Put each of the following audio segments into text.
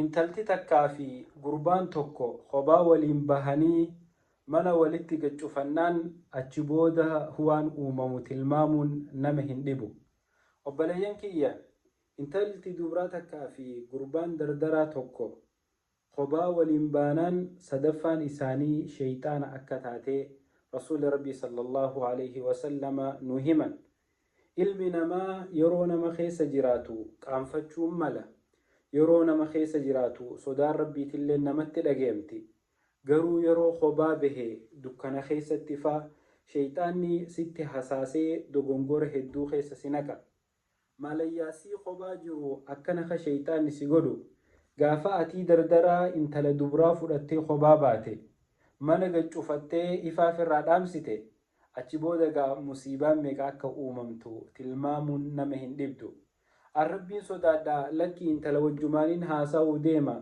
intalti takkaa fi gurbaan tokko kophaa waliin bahanii mana walitti gaccufannaan achi booda waan uumamu tilmaamuun nama hin dhibu. Obboleeyyan kiyya, intalti dubraa takkaa fi gurbaan dardaraa tokko kophaa waliin baanaan sadaffaan isaanii shayxaana akka taatee rasuuli rabbii sallallahu alaihi wasallama nu himan. Ilmi namaa yeroo nama keessa jiraatu qaanfachuun mala. Yeroo nama keessa jiraatu sodaan rabbiitillee namatti dhageemti. Garuu yeroo kophaa bahee dukkana keessatti faa shayxaanni sitti hasaasee dogongora hedduu keessa si naqa. Maalayyaasii kophaa jiru akkana ka shayxaanni si godhu gaafa atii dardaraa intala dubraa fudhattee kophaa baate mana gaccufattee ifaaf irraa dhaamsite achi booda gaa musiibaan meeqa akka uumamtu tilmaamuun nama hin dhibdu. Arrabbiin sodaadha lakki intala wajjumaaniin haasa'uu deema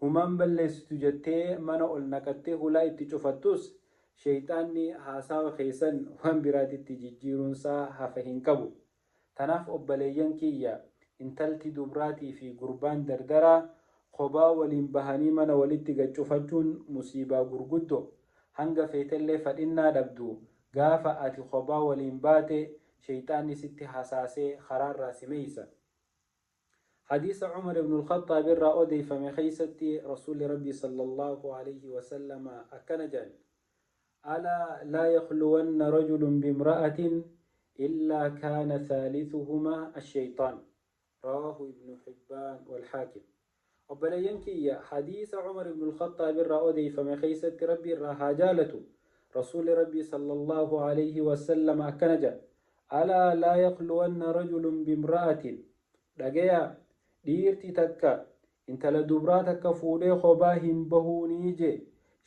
humaan balleessitu jettee mana ol naqattee hulaa itti cufattus shayxaanni haasawa keessan waan biraatitti jijjiiruunsaa hafa hin qabu. Tanaaf obboleeyyan kiyya, intalti dubraatii fi gurbaan dardaraa kophaa waliin bahanii mana walitti gaccufachuun musiibaa gurguddoo hanga feetellee fadhinnaa dhabdu gaafa ati kophaa waliin baate shayxaanni sitti hasaasee karaarraa si meeysa. حديث عمر بن الخطاب الرأودي فمخيستي رسول ربي صلى الله عليه وسلم أكنجان ألا لا يخلون رجل بامرأة إلا كان ثالثهما الشيطان رواه ابن حبان والحاكم. وبلينكي حديث عمر بن الخطاب الرأودي فمخيستي ربي الرهاجالة رسول ربي صلى الله عليه وسلم أكنجان ألا لا يخلون رجل بامرأة دقيا dhiirti takka intala dubraa takka fuudhee kophaa hin bahuunii je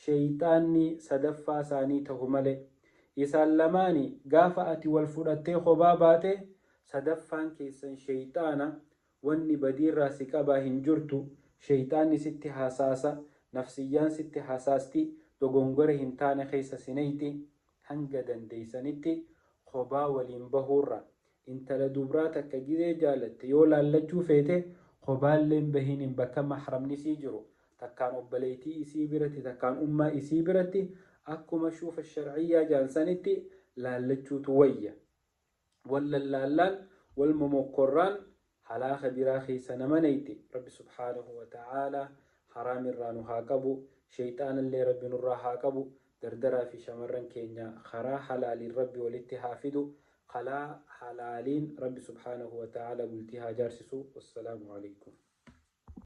shayxaanni sadaffaa isaanii ta'u malee. Isaan lamaani gaafa ati wal fudhattee kophaa baate sadaffaan keessan shayxaana wanni badiirraa si qabaa hin jirtu. Shayxaanni sitti hasaasa, nafsiyyaan sitti hasaasti, dogongora hin taane keessa sineyti hanga dandeeysanitti kophaa waliin bahuurra. Intala dubraa takka gizee jaalatte yoo laallachuu feete kophaan bahiin bakka mahramni sii jiru takkaan obboleettii isii biratti takkaan ummaa isii biratti akkuma shuufa sharciyyaa jaansanitti laallachuutu wayya. Wallallaallaan wal momokkorraan halaaka biraa keessa nama neyti. Rabbi subhaanahu wa ta'aalaa haraam irraa nu haa qabu, shayxaanallee rabbi nurraa haa qabu. Dardaraa fi shamarran keenya karaa halaaliin rabbi walitti haa fidu. خلا حلالين رب سبحانه وتعالى قلتها جارسسو. والسلام عليكم.